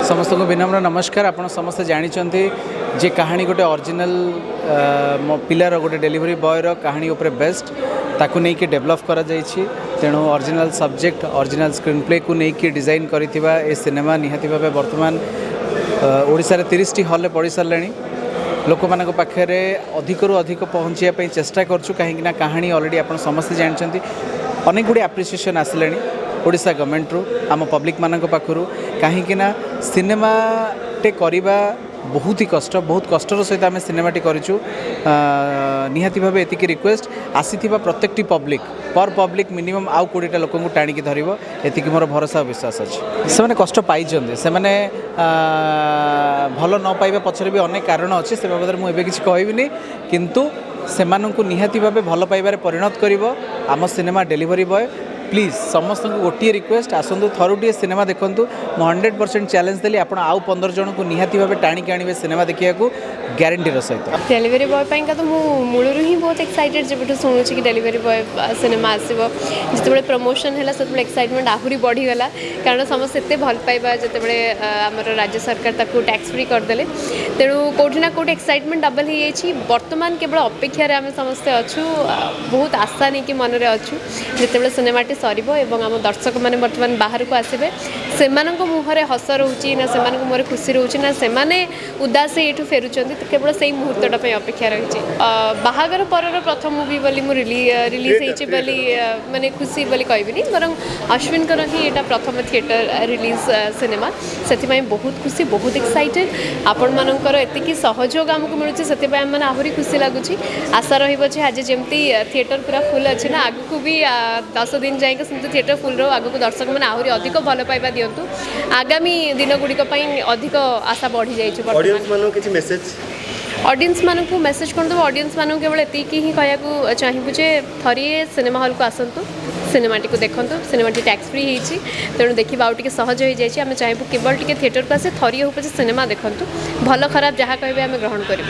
समस्त को विनम्र नमस्कार। आपण समस्त जानी जे कहानी गोटे ओरिजिनल पिलार गोटे डिलीवरी बॉय रो कहानी ऊपर बेस्ट ताकू नहीं कि डेवलप करा जाइछि। तेणु original subject original screen play को नहीं कि डिजाइन करिथिबा ए सिनेमा निहाती भाबे वर्तमान ओडिसा रे 30 टी हॉल पड़ी सारलाणी। लोक मान पाखे अधिक रु अधिक पहुँचापी चेष्टा करूँ कहीं कहानी अलरेडी आप समस्ते जानते अनेक गुड़ी एप्रिसिएसन आसिले ओडिशा गवर्नमेंट रू आम पब्लिक मान पाखु कहीं सिनेमा टे करवा बहुत ही बहुत कष्टर सहित आम सिनेमाटी करूँ। निहाती भाव एतिक रिक्वेस्ट आसी प्रत्येक पब्लिक मिनिमम आउ 20टा लोक टाणिकी धर एतिक मोर भरोसा विश्वास अच्छे। से कष्ट पाई से भल न पाइबा पछरे भी अनेक कारण अच्छे से बाबद मुझे किसी कहबिनी किंतु से निहाती भाव भल पाइबार परिणत करिवो आम सिनेमा डिलीवरी बॉय। प्लीज समस्त को गोटे रिक्वेस्ट आसतु थरुटे सिनेमा देखूँ। मुझे 100% चैलेंज देली आप आउ 15 जन को निहाती भाव टाणिकी आने सिनेमा देखा ग्यारंटी सहित। डेलीवरी बॉय का तो मूलर ही बहुत एक्साइटेड जब शुणु कि डेलीवरी बॉय सिनेमा आसो जिते प्रमोशन है से एक्साइटमेंट आहरी बढ़ीगला कारण समस्त एत भल पाइबा जिते आमर राज्य सरकार ताकू टैक्स फ्री करदे तेणु कौटी ना कौटी एक्साइटमेंट डबल हो जाए। बर्तमान केवल अपेक्षार आम समस्ते अच्छू बहुत आशा नहीं कि मनरे अच्छू जिते सिनेमाटी सर एवं आम दर्शक मैंने बर्तमान बाहर को आसबे से मुहरे हस रोचे ना से मुहरे खुशी रोचे ना से उदास ये फेरुंट केवल से मुहूर्तटा अपेक्षा रही। बाहागर पर प्रथम मूवी बोली मु रिलीज होली माने खुशी बोली कहबिनी बरं अश्विन कर ही एटा प्रथम थिएटर रिलीज सिनेमा से बहुत खुशी बहुत एक्साइटेड आपण मानकर एतिकी सहयोग आमको मिलूँ से मैंने आहरी खुशी लगुच। आशा रही आज जमती थिएटर पूरा फुल अच्छे ना आगू भी 10 दिन जाए थिएटर फुल रो आगू दर्शक मैंने आहरी अधिक भल पाइबा दिंतु आगामी दिन गुड़िक अधिक आशा बढ़ी जाइए। ऑडियंस मान को मेसेज कर दो ऑडियंस मान केवल एतिक ही कहूँ चाहबू जे थरी सिनेमा हॉल को आसतु सिनेमाटी को देखु सिनेमाटी टैक्स फ्री होती तेणु देखा आउ टे सहज हो जाए। आम चाहबू केवल टे थिएटर को आसे थरी हो पचे सिनेमा देखु भल खराब जहाँ कहे आम ग्रहण करूँ।